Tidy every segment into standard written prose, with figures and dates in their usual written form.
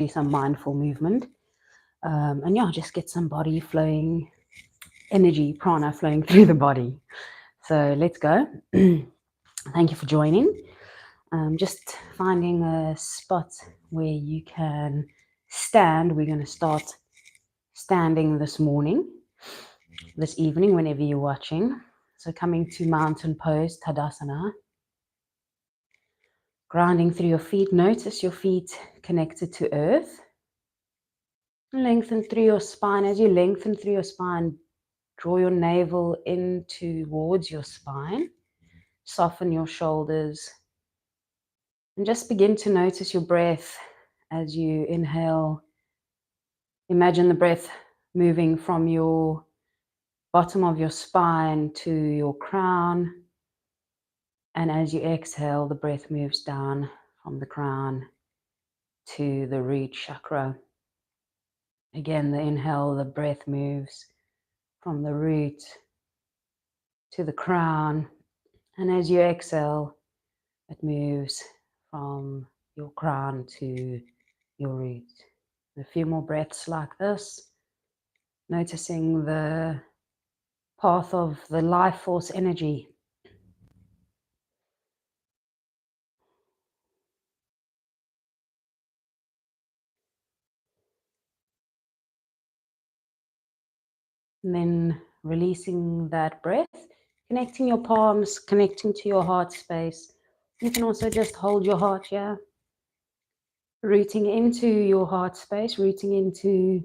do some mindful movement. And yeah, just get some body flowing, energy, prana flowing through the body. So let's go. Thank you for joining. Just finding a spot where you can stand. We're going to start standing this evening, whenever you're watching. So coming to mountain pose, Tadasana. Grounding through your feet. Notice your feet connected to earth. Lengthen through your spine. As you lengthen through your spine, draw your navel in towards your spine. Soften your shoulders. And just begin to notice your breath as you inhale. Imagine the breath moving from your bottom of your spine to your crown. And as you exhale, the breath moves down from the crown to the root chakra. Again, the inhale, the breath moves from the root to the crown. And as you exhale, it moves from your crown to your root. A few more breaths like this, noticing the path of the life force energy. And then releasing that breath, connecting your palms, connecting to your heart space. You can also just hold your heart here, rooting into your heart space, rooting into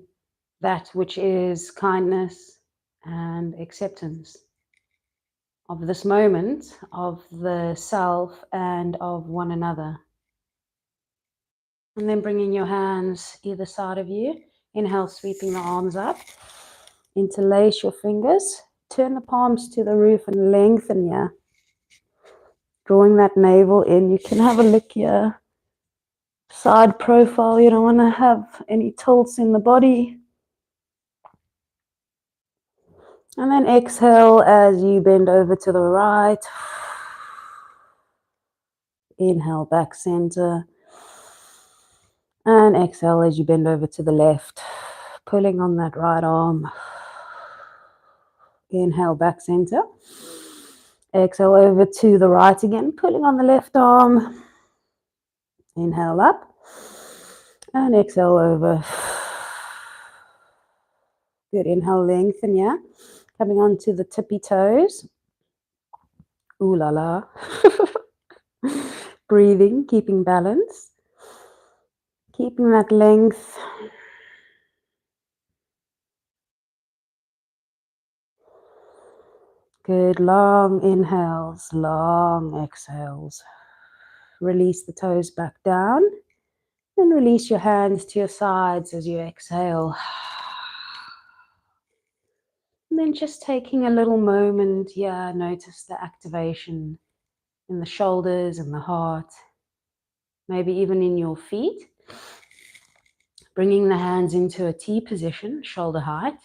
that which is kindness and acceptance of this moment, of the self and of one another. And then bringing your hands either side of you. Inhale, sweeping the arms up. Interlace your fingers. Turn the palms to the roof and lengthen here. Drawing that navel in. You can have a look here. Side profile. You don't want to have any tilts in the body. And then exhale as you bend over to the right. Inhale, back center. And exhale as you bend over to the left. Pulling on that right arm. Inhale, back center. Exhale over to the right again, pulling on the left arm. Inhale up. And exhale over. Good. Inhale, lengthen, yeah. Coming on to the tippy toes. Ooh la la. Breathing, keeping balance. Keeping that length. Good. Long inhales, long exhales. Release the toes back down. And release your hands to your sides as you exhale. And then just taking a little moment here, notice the activation in the shoulders and the heart, maybe even in your feet. Bringing the hands into a T position, shoulder height.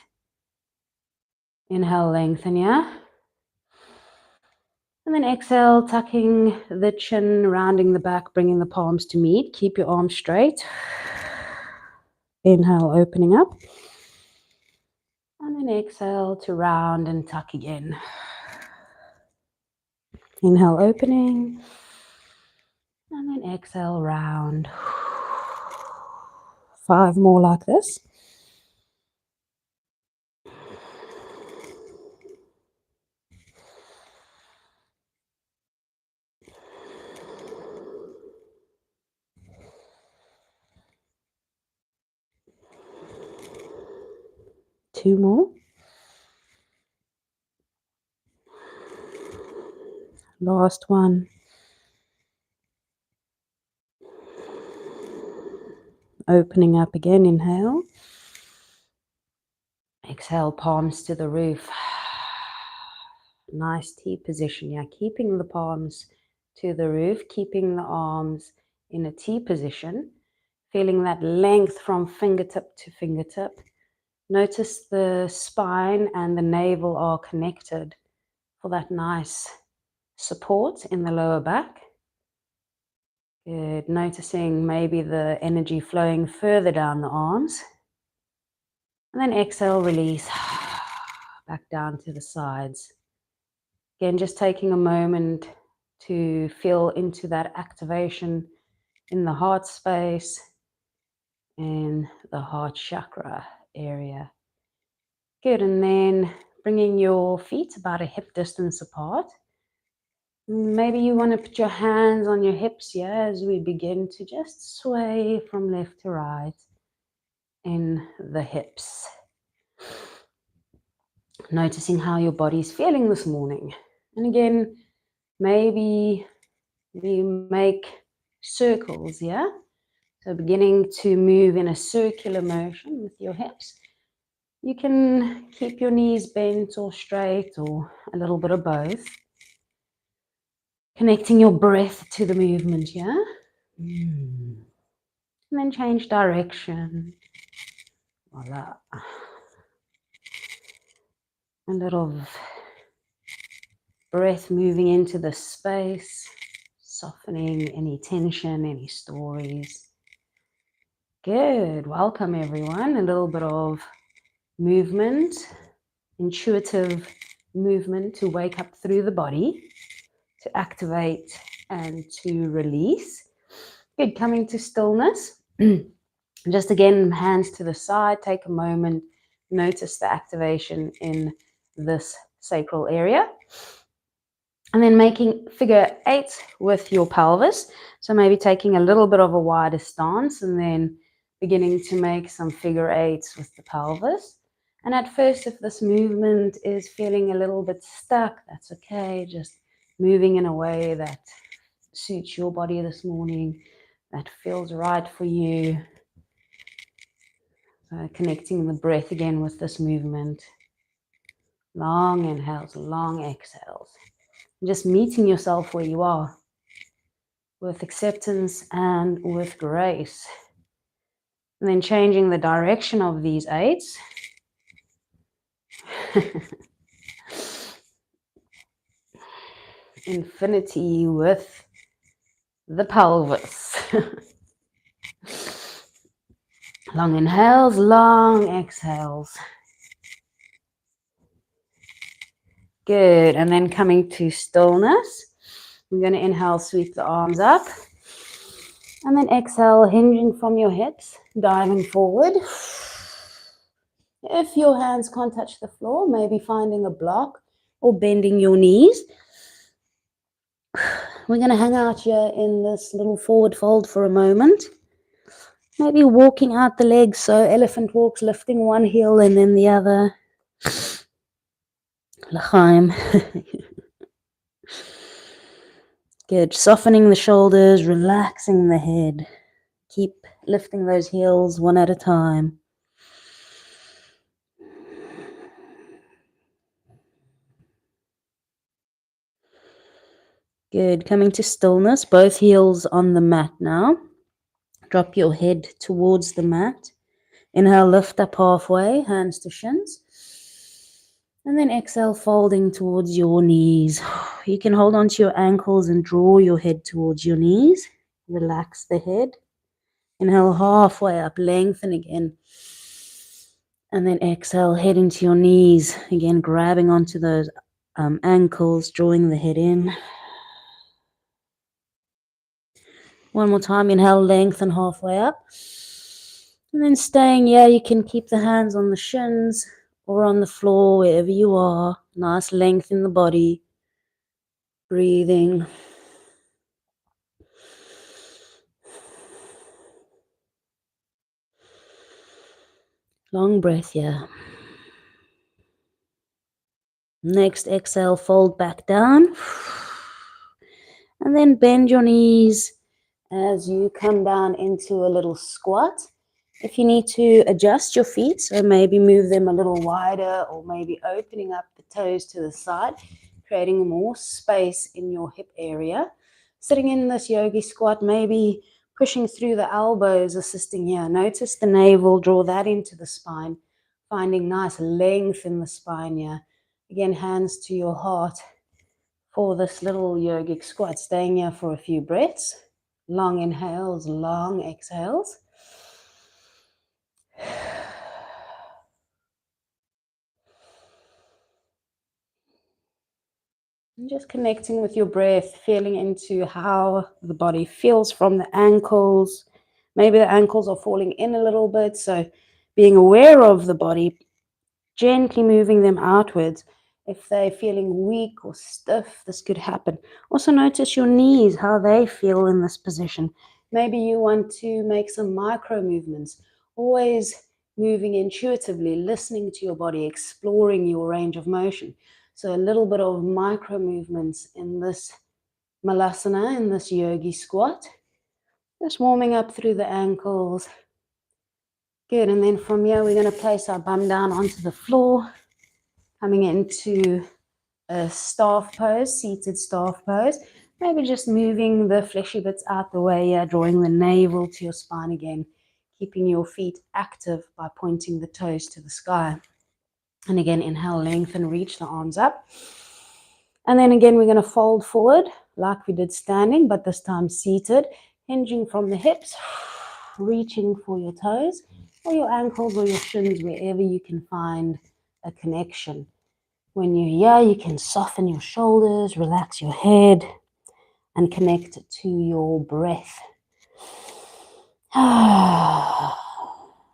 Inhale, lengthen here. And then exhale, tucking the chin, rounding the back, bringing the palms to meet. Keep your arms straight. Inhale, opening up. And then exhale to round and tuck again. Inhale, opening. And then exhale, round. 5 more like this. Two more. Last one. Opening up again, inhale. Exhale, palms to the roof. Nice T position, yeah. Keeping the palms to the roof, keeping the arms in a T position. Feeling that length from fingertip to fingertip. Notice the spine and the navel are connected for that nice support in the lower back. Good. Noticing maybe the energy flowing further down the arms. And then exhale, release. Back down to the sides. Again, just taking a moment to feel into that activation in the heart space and the heart chakra area. Good. And then bringing your feet about a hip distance apart. Maybe you want to put your hands on your hips here as we begin to just sway from left to right in the hips. Noticing how your body's feeling this morning. And again, maybe we make circles, yeah? So beginning to move in a circular motion with your hips. You can keep your knees bent or straight or a little bit of both. Connecting your breath to the movement, yeah? And then change direction. Voila. A little breath moving into the space, softening any tension, any stories. Good. Welcome, everyone. A little bit of movement, intuitive movement to wake up through the body, to activate and to release. Good. Coming to stillness. Just again, hands to the side. Take a moment. Notice the activation in this sacral area. And then making figure 8 with your pelvis. So maybe taking a little bit of a wider stance and then beginning to make some figure 8s with the pelvis. And at first, if this movement is feeling a little bit stuck, that's okay. Just moving in a way that suits your body this morning, that feels right for you. So connecting the breath again with this movement. Long inhales, long exhales. Just meeting yourself where you are with acceptance and with grace. And then changing the direction of these 8s. Infinity with the pelvis. Long inhales, long exhales. Good. And then coming to stillness. We're going to inhale, sweep the arms up. And then exhale, hinging from your hips, diving forward. If your hands can't touch the floor, maybe finding a block or bending your knees. We're going to hang out here in this little forward fold for a moment. Maybe walking out the legs, so elephant walks, lifting one heel and then the other. L'chaim. Good. Softening the shoulders, relaxing the head. Keep lifting those heels one at a time. Good. Coming to stillness, both heels on the mat now. Drop your head towards the mat. Inhale, lift up halfway, hands to shins. And then exhale, folding towards your knees. You can hold onto your ankles and draw your head towards your knees. Relax the head. Inhale, halfway up, lengthen again. And then exhale, head into your knees. Again, grabbing onto those ankles, drawing the head in. One more time, inhale, lengthen halfway up. And then staying, you can keep the hands on the shins or on the floor, wherever you are. Nice length in the body. Breathing. Long breath, Next, exhale, fold back down. And then bend your knees as you come down into a little squat. If you need to adjust your feet, so maybe move them a little wider or maybe opening up the toes to the side, creating more space in your hip area. Sitting in this yogi squat, maybe pushing through the elbows, assisting here. Notice the navel, draw that into the spine, finding nice length in the spine here. Again, hands to your heart for this little yogic squat. Staying here for a few breaths. Long inhales, long exhales. And just connecting with your breath, feeling into how the body feels from the ankles. Maybe the ankles are falling in a little bit, so being aware of the body, gently moving them outwards. If they're feeling weak or stiff, this could happen. Also notice your knees, how they feel in this position. Maybe you want to make some micro movements, always moving intuitively, listening to your body, exploring your range of motion. So a little bit of micro movements in this malasana, in this yogi squat. Just warming up through the ankles. Good, and then from here we're going to place our bum down onto the floor, coming into a staff pose, seated staff pose. Maybe just moving the fleshy bits out the way here, drawing the navel to your spine again, keeping your feet active by pointing the toes to the sky. And again, inhale, lengthen, reach the arms up. And then again, we're going to fold forward like we did standing, but this time seated, hinging from the hips, reaching for your toes or your ankles or your shins, wherever you can find a connection. When you're here, you can soften your shoulders, relax your head, and connect to your breath.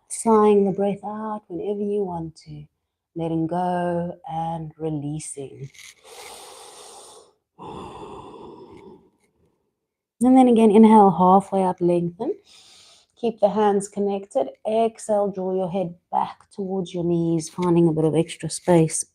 Sighing the breath out whenever you want to, letting go and releasing. And then again, inhale, halfway up, lengthen. Keep the hands connected. Exhale, draw your head back towards your knees, finding a bit of extra space.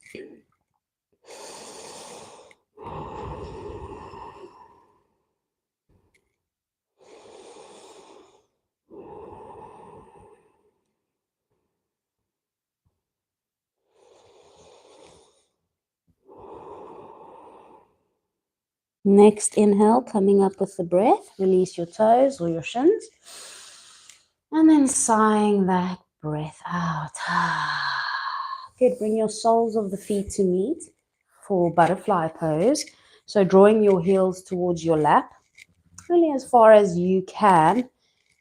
Next inhale, coming up with the breath. Release your toes or your shins. And then sighing that breath out. Good. Bring your soles of the feet to meet for butterfly pose. So drawing your heels towards your lap, really as far as you can.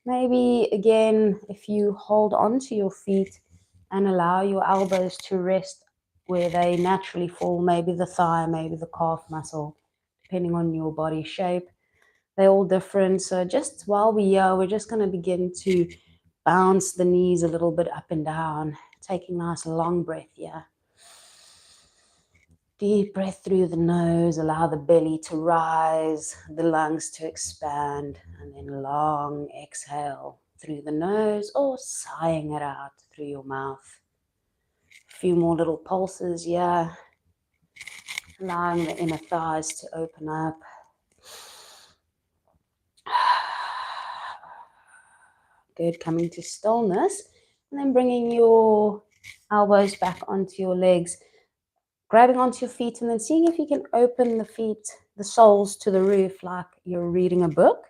Maybe again, if you hold on to your feet and allow your elbows to rest where they naturally fall, maybe the thigh, maybe the calf muscle, depending on your body shape. They're all different. So just while we're here, we're just going to begin to bounce the knees a little bit up and down, taking a nice long breath here. Deep breath through the nose, allow the belly to rise, the lungs to expand, and then long exhale through the nose or sighing it out through your mouth. A few more little pulses, yeah. Allowing the inner thighs to open up. Good, coming to stillness, and then bringing your elbows back onto your legs, grabbing onto your feet, and then seeing if you can open the feet, the soles to the roof like you're reading a book.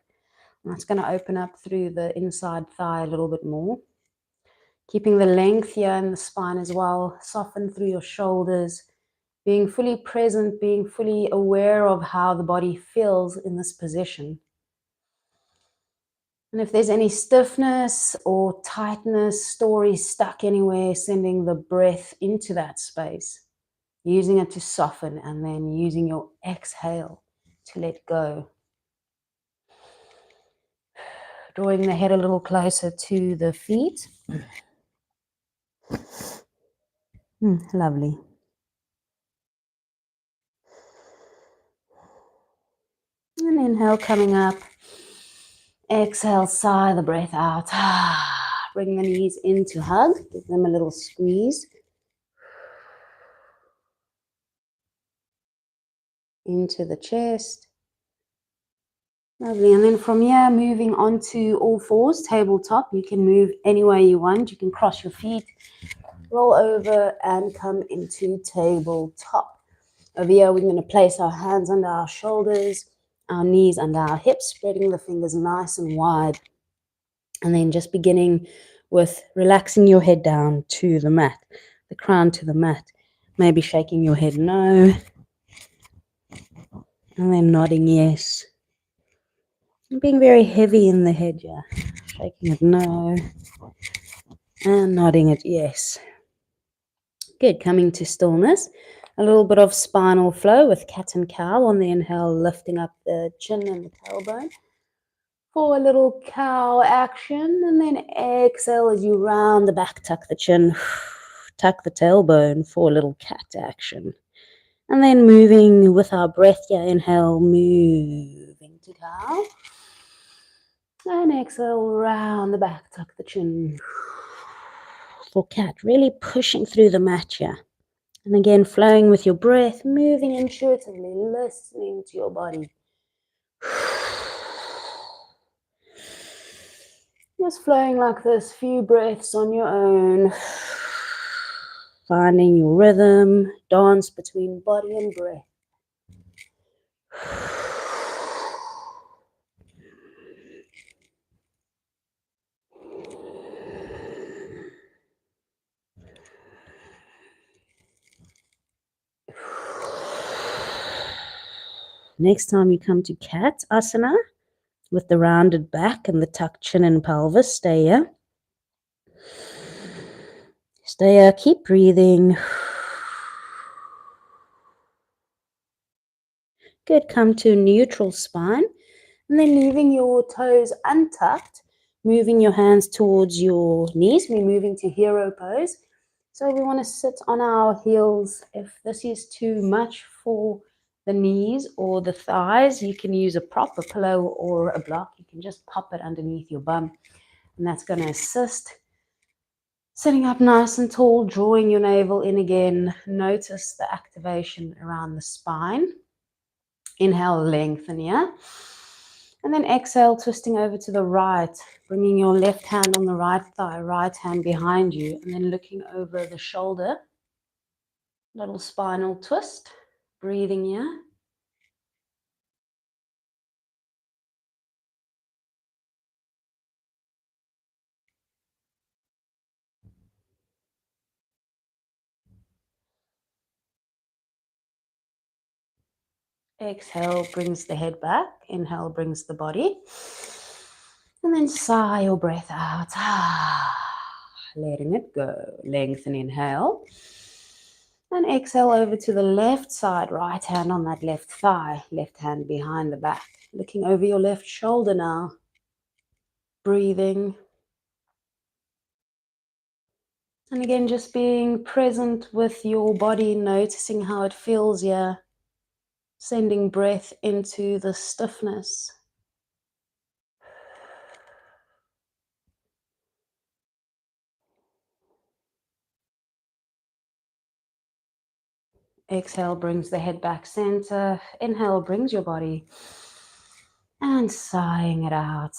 And that's going to open up through the inside thigh a little bit more. Keeping the length here in the spine as well, soften through your shoulders, being fully present, being fully aware of how the body feels in this position. And if there's any stiffness or tightness, stories stuck anywhere, sending the breath into that space, using it to soften, and then using your exhale to let go. Drawing the head a little closer to the feet. Lovely. And inhale, coming up. Exhale, sigh the breath out. Bring the knees into hug. Give them a little squeeze. Into the chest. Lovely. And then from here, moving on to all fours, tabletop. You can move any way you want. You can cross your feet, roll over, and come into tabletop. Over here, we're going to place our hands under our shoulders, our knees under our hips, spreading the fingers nice and wide. And then just beginning with relaxing your head down to the mat, the crown to the mat. Maybe shaking your head no. And then nodding yes. Being very heavy in the head, yeah. Shaking it no. And nodding it yes. Good, coming to stillness. A little bit of spinal flow with cat and cow on the inhale, lifting up the chin and the tailbone. For a little cow action, and then exhale as you round the back, tuck the chin, tuck the tailbone for a little cat action. And then moving with our breath, yeah, inhale, moving to cow. And exhale, round the back, tuck the chin. For cat, really pushing through the mat, yeah. And again, flowing with your breath, moving intuitively, listening to your body. Just flowing like this, few breaths on your own. Finding your rhythm, dance between body and breath. Next time you come to cat asana with the rounded back and the tucked chin and pelvis, stay here. Stay here, keep breathing. Good, come to neutral spine. And then leaving your toes untucked, moving your hands towards your knees. We're moving to hero pose. So we want to sit on our heels. If this is too much for the knees or the thighs, you can use a prop, a pillow, or a block. You can just pop it underneath your bum. And that's going to assist. Sitting up nice and tall, drawing your navel in again. Notice the activation around the spine. Inhale, lengthen, yeah? And then exhale, twisting over to the right, bringing your left hand on the right thigh, right hand behind you, and then looking over the shoulder. Little spinal twist, breathing here. Exhale brings the head back. Inhale brings the body. And then sigh your breath out. Letting it go. Lengthen, inhale. And exhale over to the left side. Right hand on that left thigh. Left hand behind the back. Looking over your left shoulder now. Breathing. And again, just being present with your body, noticing how it feels here. Sending breath into the stiffness. Exhale brings the head back center. Inhale brings your body. And sighing it out.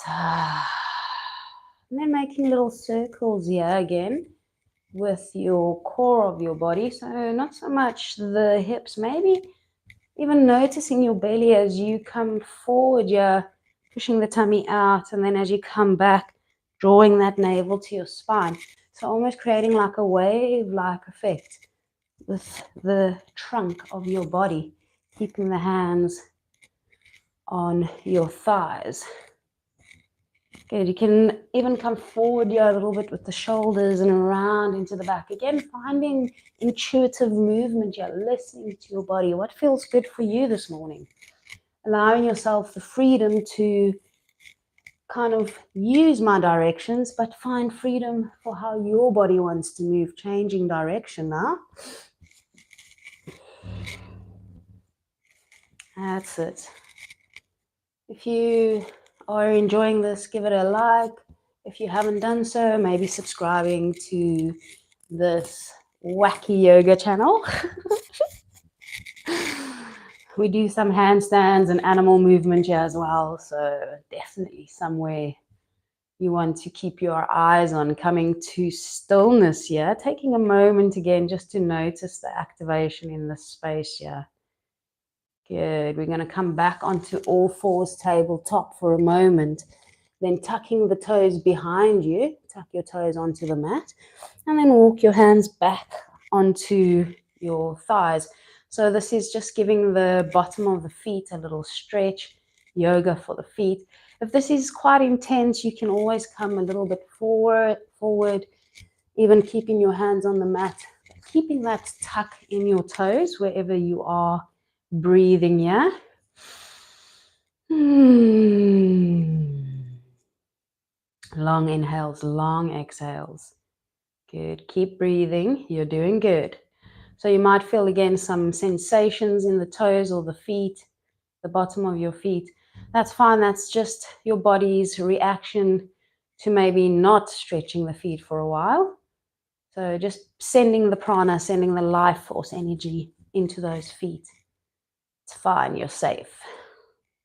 And then making little circles here again with your core of your body. So not so much the hips, maybe even noticing your belly as you come forward, you're pushing the tummy out, and then as you come back, drawing that navel to your spine. So almost creating like a wave-like effect with the trunk of your body, keeping the hands on your thighs. Good, you can even come forward here a little bit with the shoulders and around into the back. Again, finding intuitive movement here, listening to your body. What feels good for you this morning? Allowing yourself the freedom to kind of use my directions, but find freedom for how your body wants to move, changing direction now. That's it. If you are enjoying this, give it a like. If you haven't done so, maybe subscribing to this wacky yoga channel. We do some handstands and animal movement here as well, so definitely somewhere you want to keep your eyes on. Coming to stillness here, taking a moment again just to notice the activation in the space here. Good. We're going to come back onto all fours, tabletop for a moment. Then tucking the toes behind you, tuck your toes onto the mat, and then walk your hands back onto your thighs. So this is just giving the bottom of the feet a little stretch, yoga for the feet. If this is quite intense, you can always come a little bit forward, even keeping your hands on the mat, keeping that tuck in your toes wherever you are breathing, yeah? Long inhales, long exhales. Good. Keep breathing. You're doing good. So you might feel again some sensations in the toes or the feet, the bottom of your feet. That's fine. That's just your body's reaction to maybe not stretching the feet for a while. So just sending the prana, sending the life force energy into those feet. It's fine. You're safe.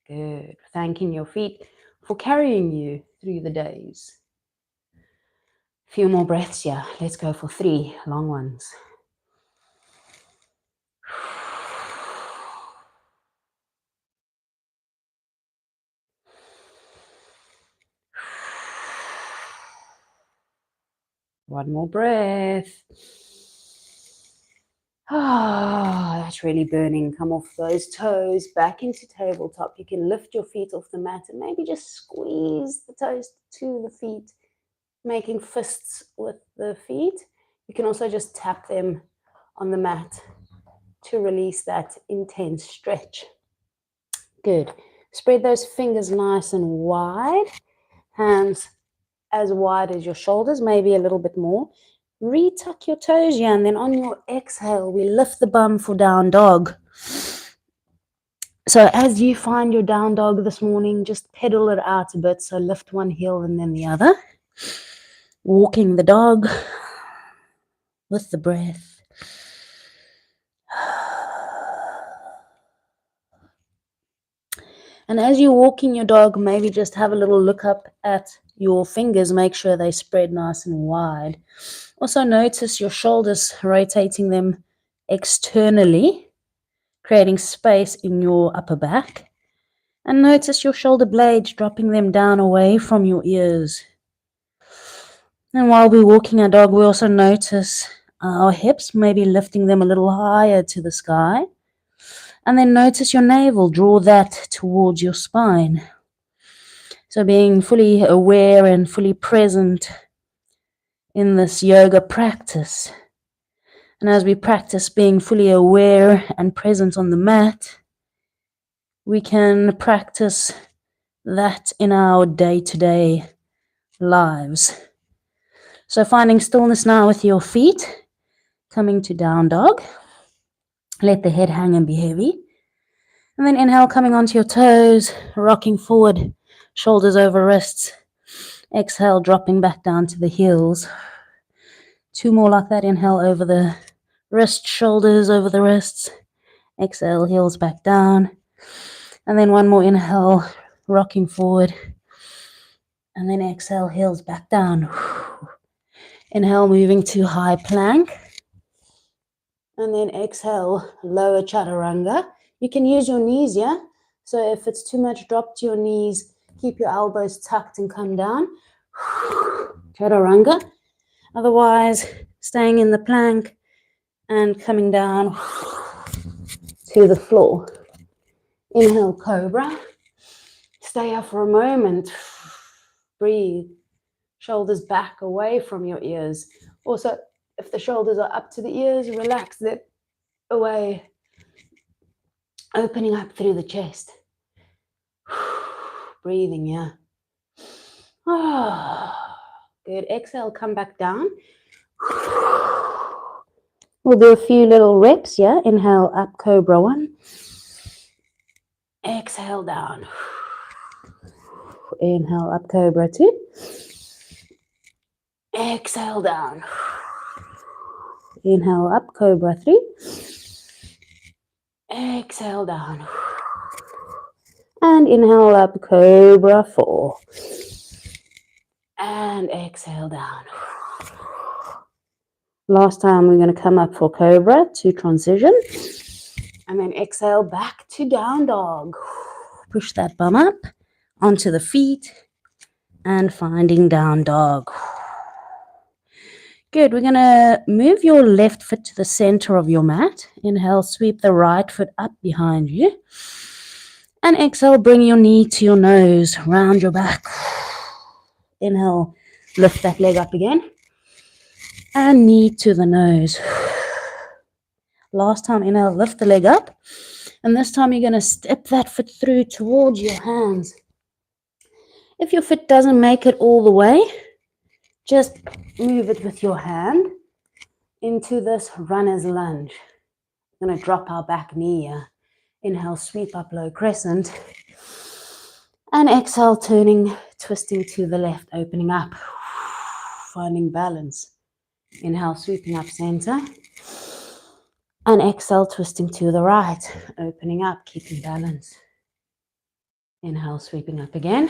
Good. Thanking your feet for carrying you through the days. A few more breaths here. Let's go for 3 long ones. One more breath. Ah, that's really burning. Come off those toes, back into tabletop. You can lift your feet off the mat and maybe just squeeze the toes to the feet, making fists with the feet. You can also just tap them on the mat to release that intense stretch. Good. Spread those fingers nice and wide. Hands as wide as your shoulders, maybe a little bit more. Retuck your toes, yeah, and then on your exhale, we lift the bum for down dog. So as you find your down dog this morning, just pedal it out a bit. So lift one heel and then the other. Walking the dog with the breath. And as you're walking your dog, maybe just have a little look up at your fingers. Make sure they spread nice and wide. Also notice your shoulders, rotating them externally, creating space in your upper back. And notice your shoulder blades, dropping them down away from your ears. And while we're walking our dog, we also notice our hips, maybe lifting them a little higher to the sky. And then notice your navel, draw that towards your spine. So being fully aware and fully present in this yoga practice. And as we practice being fully aware and present on the mat, we can practice that in our day-to-day lives. So finding stillness now with your feet, coming to down dog. Let the head hang and be heavy. And then inhale, coming onto your toes, rocking forward, shoulders over wrists. Exhale, dropping back down to the heels. 2 more like that. Inhale over the wrist, shoulders over the wrists. Exhale, heels back down. And then 1 more inhale, rocking forward. And then exhale, heels back down. Inhale, moving to high plank. And then exhale, lower chaturanga. You can use your knees, yeah? So if it's too much, drop to your knees. Keep your elbows tucked and come down. Chaturanga. Otherwise, staying in the plank and coming down to the floor. Inhale, cobra. Stay up for a moment. Breathe. Shoulders back away from your ears. Also, if the shoulders are up to the ears, relax it away. Opening up through the chest. Breathing, yeah. Good. Exhale, come back down. We'll do a few little reps, yeah. Inhale, up, cobra 1. Exhale, down. Inhale, up, cobra 2. Exhale, down. Inhale, up, cobra 3. Exhale, down. And inhale, up, cobra 4. And exhale, down. Last time, we're going to come up for cobra to transition. And then exhale back to down dog. Push that bum up onto the feet and finding down dog. Good. We're going to move your left foot to the center of your mat. Inhale, sweep the right foot up behind you. And exhale, bring your knee to your nose, round your back. Inhale, lift that leg up again. And knee to the nose. Last time, inhale, lift the leg up. And this time you're going to step that foot through towards your hands. If your foot doesn't make it all the way, just move it with your hand into this runner's lunge. We're going to drop our back knee here. Inhale, sweep up low crescent. And exhale, turning, twisting to the left, opening up, finding balance. Inhale, sweeping up center. And exhale, twisting to the right, opening up, keeping balance. Inhale, sweeping up again.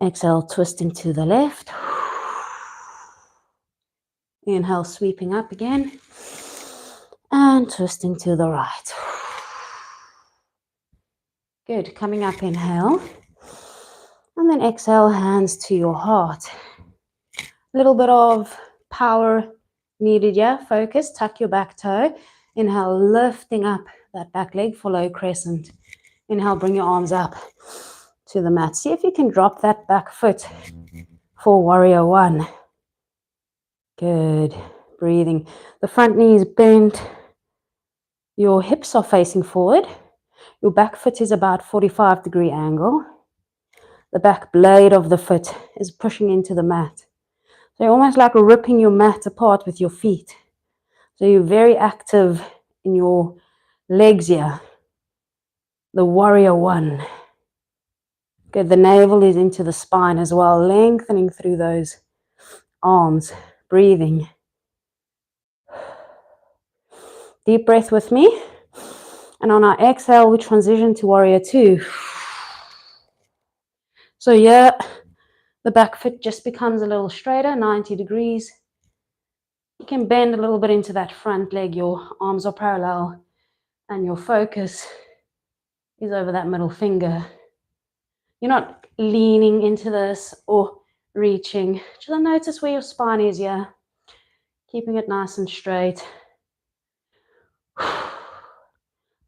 Exhale, twisting to the left. Inhale, sweeping up again. And twisting to the right. Good. Coming up, inhale. And then exhale, hands to your heart. A little bit of power needed here. Focus, tuck your back toe. Inhale, lifting up that back leg for low crescent. Inhale, bring your arms up to the mat. See if you can drop that back foot for warrior one. Good. Breathing. The front knee is bent. Your hips are facing forward. Your back foot is about 45-degree angle. The back blade of the foot is pushing into the mat. So you're almost like ripping your mat apart with your feet. So you're very active in your legs here. The warrior one. Good. The navel is into the spine as well, lengthening through those arms. Breathing. Deep breath with me. And on our exhale, we transition to warrior two. So here, the back foot just becomes a little straighter, 90 degrees. You can bend a little bit into that front leg. Your arms are parallel and your focus is over that middle finger. You're not leaning into this or reaching. Just notice where your spine is here. Keeping it nice and straight.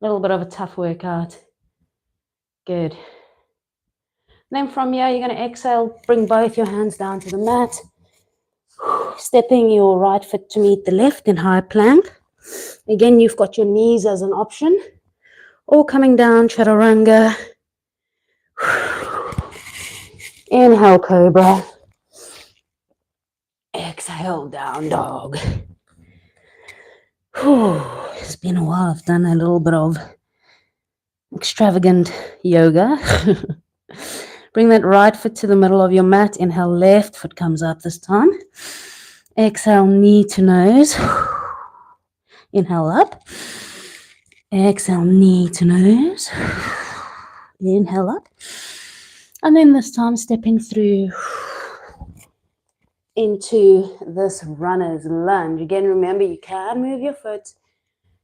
A little bit of a tough workout. Good. Then from here, you're going to exhale, bring both your hands down to the mat. Stepping your right foot to meet the left in high plank. Again, you've got your knees as an option. Or coming down, chaturanga. Inhale, cobra. Exhale, down dog. It's been a while. I've done a little bit of extravagant yoga. Bring that right foot to the middle of your mat. Inhale, left foot comes up this time. Exhale, knee to nose. Inhale up. Exhale, knee to nose. Inhale up. And then this time stepping through into this runner's lunge. Again, remember you can move your foot.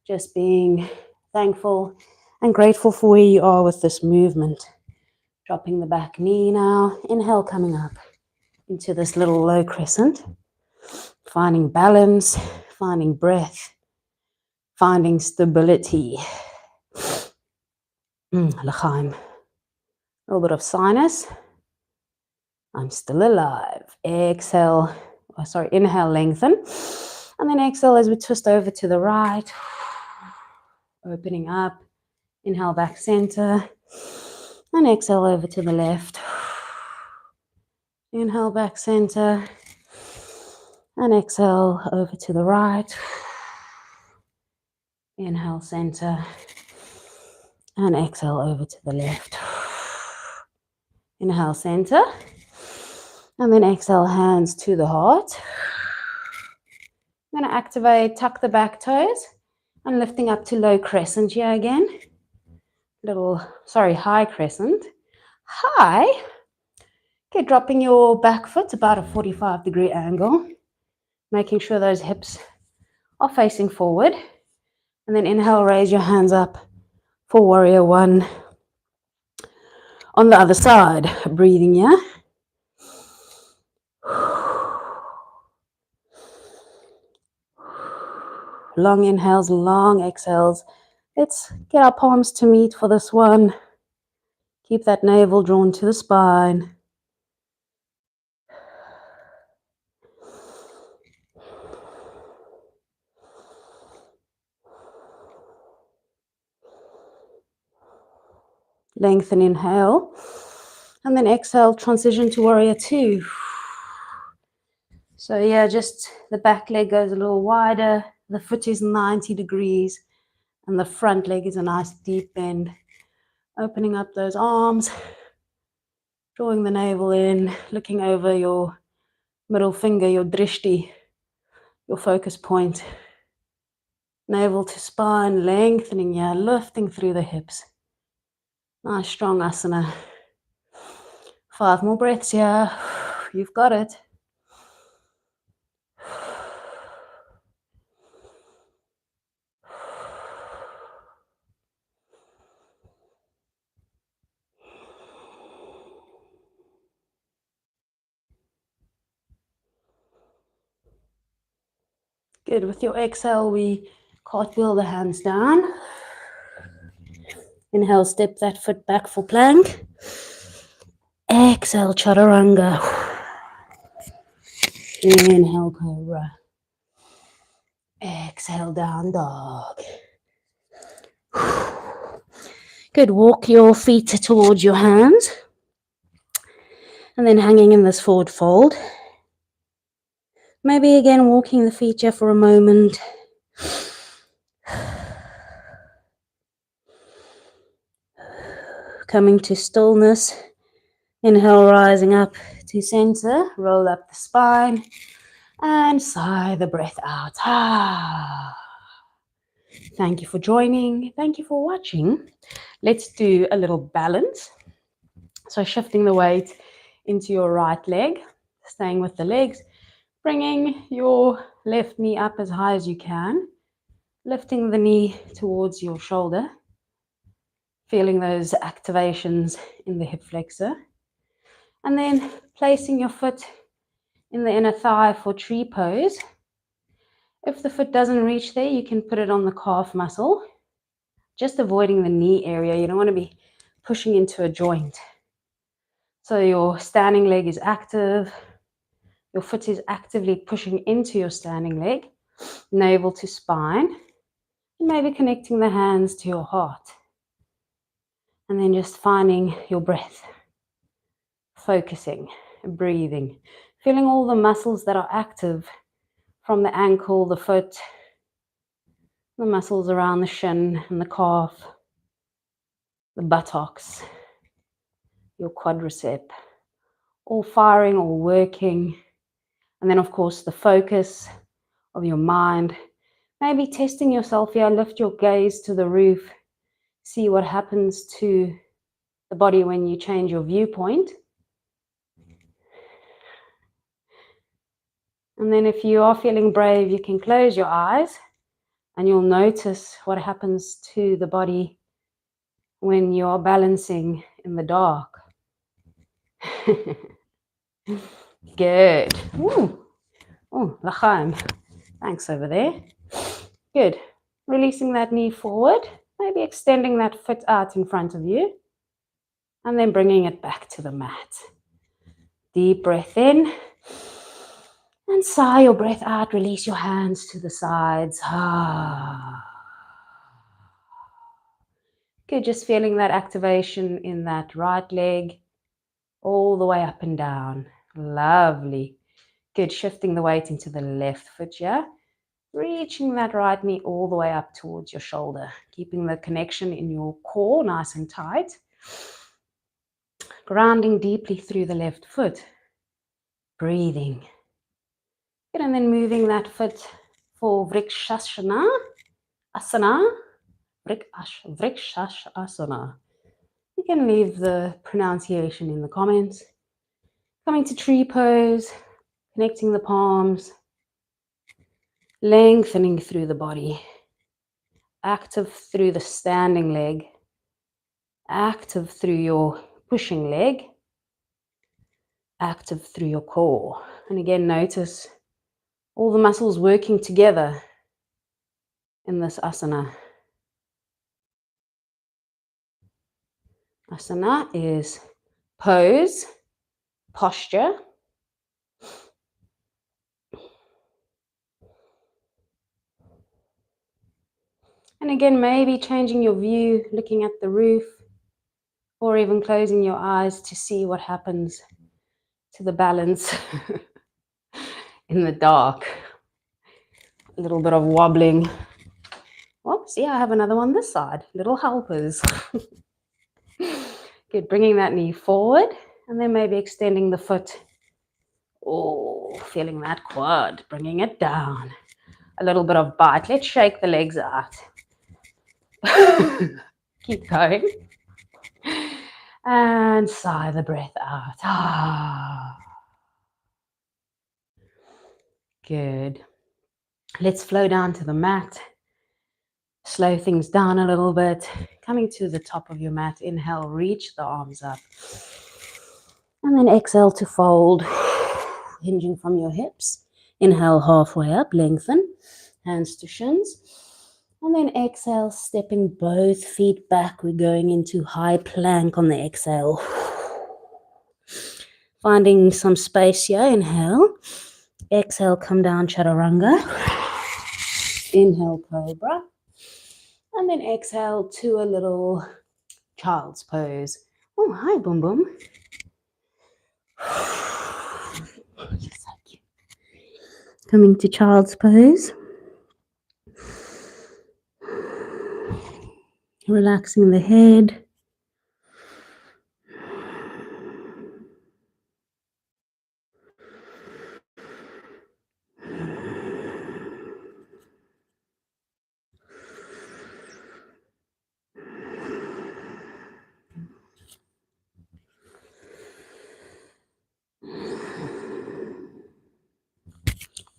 Just being thankful and grateful for where you are with this movement. Dropping the back knee now. Inhale, coming up into this little low crescent. Finding balance, finding breath, finding stability. L'chaim. A little bit of sinus. I'm still alive. Exhale. Inhale, lengthen. And then exhale as we twist over to the right. Opening up. Inhale, back center. And exhale over to the left. Inhale, back center. And exhale over to the right. Inhale, center. And exhale over to the left. Inhale, center. And then exhale, hands to the heart. I'm going to activate, tuck the back toes. And lifting up to low crescent here again. High crescent. High. Okay, dropping your back foot about a 45-degree angle. Making sure those hips are facing forward. And then inhale, raise your hands up for warrior one. On the other side, breathing here. Long inhales, long exhales. Let's get our palms to meet for this one. Keep that navel drawn to the spine. Lengthen, inhale. And then exhale, transition to warrior two. So yeah, just the back leg goes a little wider. The foot is 90 degrees. And the front leg is a nice deep bend. Opening up those arms. Drawing the navel in. Looking over your middle finger, your drishti, your focus point. Navel to spine, lengthening here, lifting through the hips. Nice strong asana. 5 more breaths here. You've got it. Good. With your exhale, we cartwheel the hands down. Inhale, step that foot back for plank. Exhale, chaturanga. Inhale, cobra. Exhale, down dog. Good. Walk your feet towards your hands. And then hanging in this forward fold. Maybe again walking the feet here for a moment. Coming to stillness. Inhale, rising up to center. Roll up the spine. And sigh the breath out. Thank you for joining. Thank you for watching. Let's do a little balance. So shifting the weight into your right leg. Staying with the legs. Bringing your left knee up as high as you can. Lifting the knee towards your shoulder. Feeling those activations in the hip flexor. And then placing your foot in the inner thigh for tree pose. If the foot doesn't reach there, you can put it on the calf muscle. Just avoiding the knee area. You don't want to be pushing into a joint. So your standing leg is active. Your foot is actively pushing into your standing leg. Navel to spine. And maybe connecting the hands to your heart. And then just finding your breath. Focusing, breathing. Feeling all the muscles that are active from the ankle, the foot, the muscles around the shin and the calf, the buttocks, your quadricep, all firing, all working. And then, of course, the focus of your mind. Maybe testing yourself here, lift your gaze to the roof, see what happens to the body when you change your viewpoint. And then if you are feeling brave, you can close your eyes and you'll notice what happens to the body when you're balancing in the dark. Good. Ooh. Oh, Lachaim. Thanks over there. Good. Releasing that knee forward. Maybe extending that foot out in front of you. And then bringing it back to the mat. Deep breath in. And sigh your breath out. Release your hands to the sides. Good. Just feeling that activation in that right leg. All the way up and down. Lovely. Good. Shifting the weight into the left foot here. Reaching that right knee all the way up towards your shoulder. Keeping the connection in your core nice and tight. Grounding deeply through the left foot. Breathing. Good. And then moving that foot for Vrikshasana. Asana. Vrikshasana. You can leave the pronunciation in the comments. Coming to tree pose. Connecting the palms. Lengthening through the body. Active through the standing leg. Active through your pushing leg. Active through your core. And again, notice all the muscles working together in this asana. Asana is pose, posture. And again, maybe changing your view, looking at the roof, or even closing your eyes to see what happens to the balance in the dark. A little bit of wobbling. Oh, see, I have another one this side. Little helpers. Good, bringing that knee forward and then maybe extending the foot. Oh, feeling that quad, bringing it down. A little bit of bite. Let's shake the legs out. Keep going. And sigh the breath out. Ah. Good. Let's flow down to the mat. Slow things down a little bit. Coming to the top of your mat. Inhale, reach the arms up. And then exhale to fold. Hinging from your hips. Inhale, halfway up, lengthen. Hands to shins. And then exhale, stepping both feet back. We're going into high plank on the exhale. Finding some space here. Inhale. Exhale, come down, chaturanga. Inhale, cobra. And then exhale to a little child's pose. Oh, hi, Boom Boom. Coming to child's pose. Relaxing the head.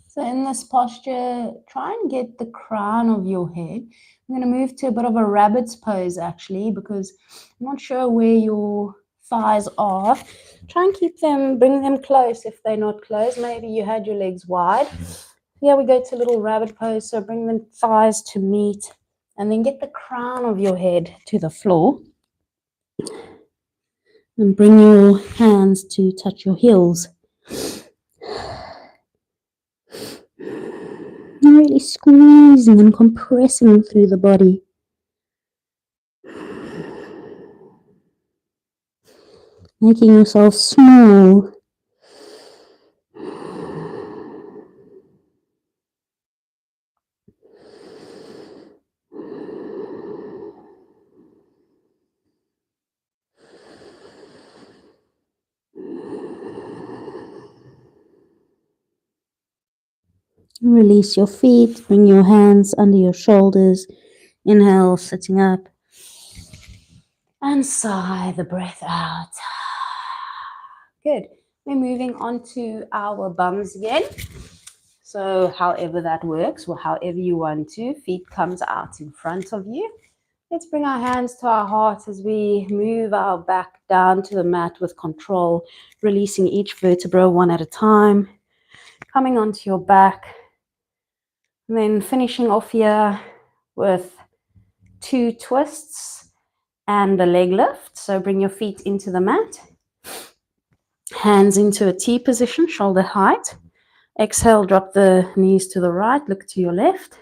So in this posture, try and get the crown of your head. I'm going to move to a bit of a rabbit's pose actually, because I'm not sure where your thighs are. Try and keep them, bring them close if they're not close. Maybe you had your legs wide. Here we go to a little rabbit pose. So bring the thighs to meet and then get the crown of your head to the floor. And bring your hands to touch your heels. Really squeezing and compressing through the body. Making yourself small. Release your feet, bring your hands under your shoulders. Inhale, sitting up. And sigh the breath out. Good. We're moving on to our bums again. So however that works, or however you want to, feet comes out in front of you. Let's bring our hands to our heart as we move our back down to the mat with control, releasing each vertebra one at a time. Coming onto your back. And then finishing off here with 2 twists and a leg lift. So bring your feet into the mat. Hands into a T position, shoulder height. Exhale, drop the knees to the right, look to your left.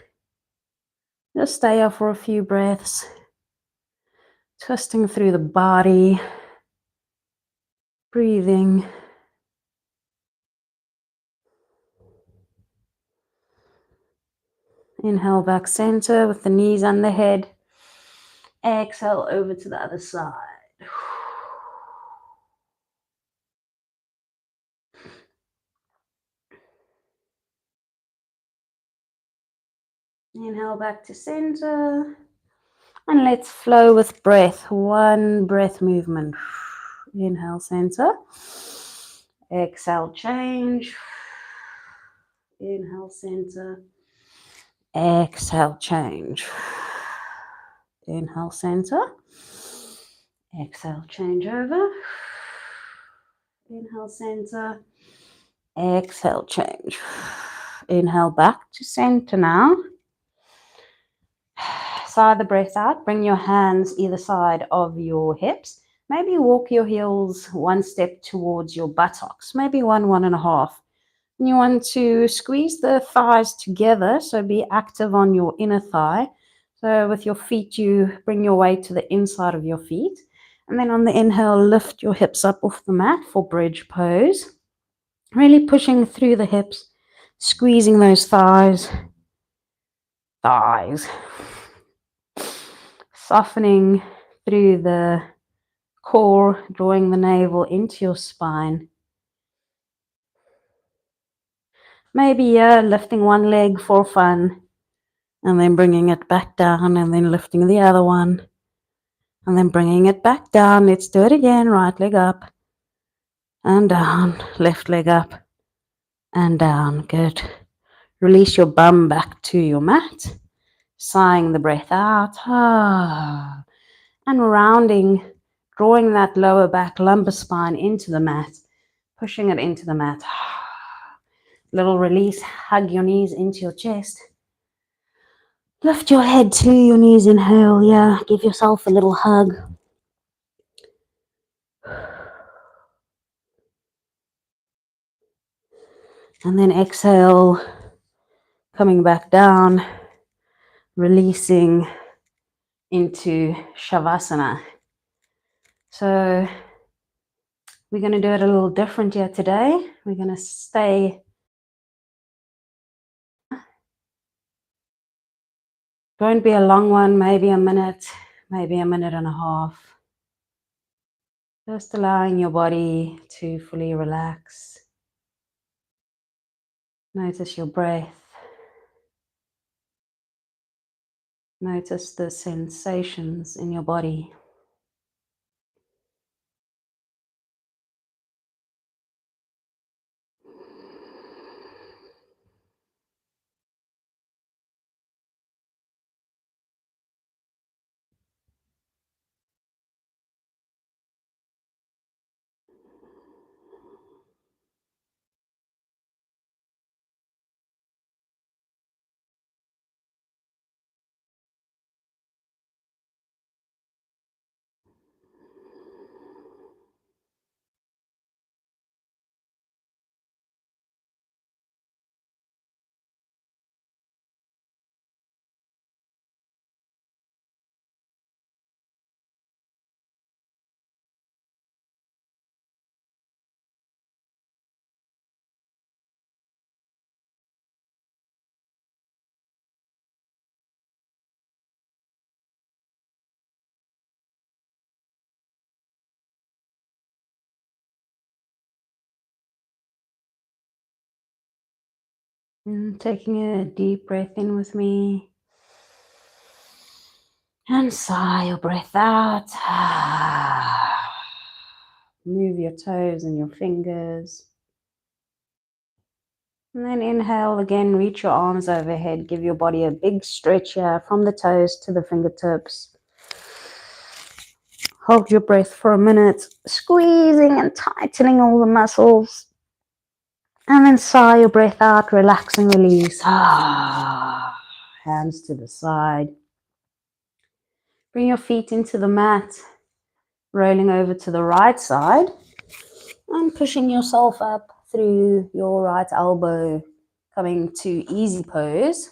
Just stay here for a few breaths. Twisting through the body. Breathing. Inhale back center with the knees and the head. Exhale over to the other side. Inhale back to center. And let's flow with breath. 1 breath movement. Inhale, center. Exhale, change. Inhale, center. Exhale, change. Inhale, center. Exhale, change over. Inhale, center. Exhale, change. Inhale, back to center now. Sigh the breath out. Bring your hands either side of your hips. Maybe walk your heels one step towards your buttocks, maybe one and a half. And you want to squeeze the thighs together, so be active on your inner thigh. So with your feet, you bring your weight to the inside of your feet. And then on the inhale, lift your hips up off the mat for bridge pose. Really pushing through the hips, squeezing those thighs. Softening through the core, drawing the navel into your spine. Maybe lifting one leg for fun, and then bringing it back down, and then lifting the other one, and then bringing it back down. Let's do it again. Right leg up and down, left leg up and down. Good. Release your bum back to your mat, sighing the breath out. And rounding, drawing that lower back lumbar spine into the mat, pushing it into the mat. Little release, hug your knees into your chest. Lift your head to your knees, inhale, yeah. Give yourself a little hug. And then exhale, coming back down, releasing into Shavasana. So we're going to do it a little different here today. We're going to stay. Won't be a long one, maybe a minute and a half. Just allowing your body to fully relax. Notice your breath. Notice the sensations in your body. And taking a deep breath in with me. And sigh your breath out. Move your toes and your fingers. And then inhale again, reach your arms overhead. Give your body a big stretch here from the toes to the fingertips. Hold your breath for a minute, squeezing and tightening all the muscles. And then sigh your breath out, relax and release. Hands to the side. Bring your feet into the mat, rolling over to the right side and pushing yourself up through your right elbow, coming to easy pose,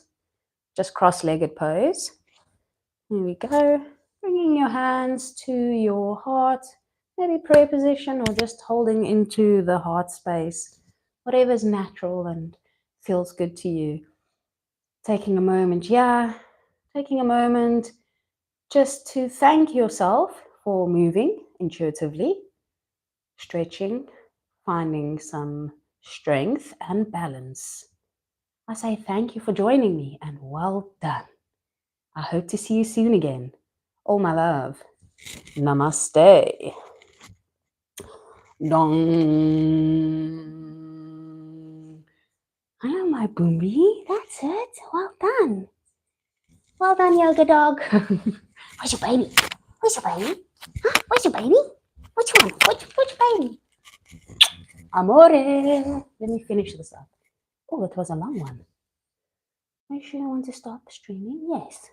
just cross-legged pose. Here we go. Bringing your hands to your heart, maybe prayer position or just holding into the heart space, whatever's natural and feels good to you. Taking a moment, just to thank yourself for moving intuitively, stretching, finding some strength and balance. I say thank you for joining me and well done. I hope to see you soon again. All my love. Namaste. Dong. Hello, my booby. That's it. Well done. Well done, yoga dog. Where's your baby? Where's your baby? Huh? Where's your baby? Which one? Which baby? Amore. Let me finish this up. Oh, it was a long one. Make sure you want to stop streaming. Yes.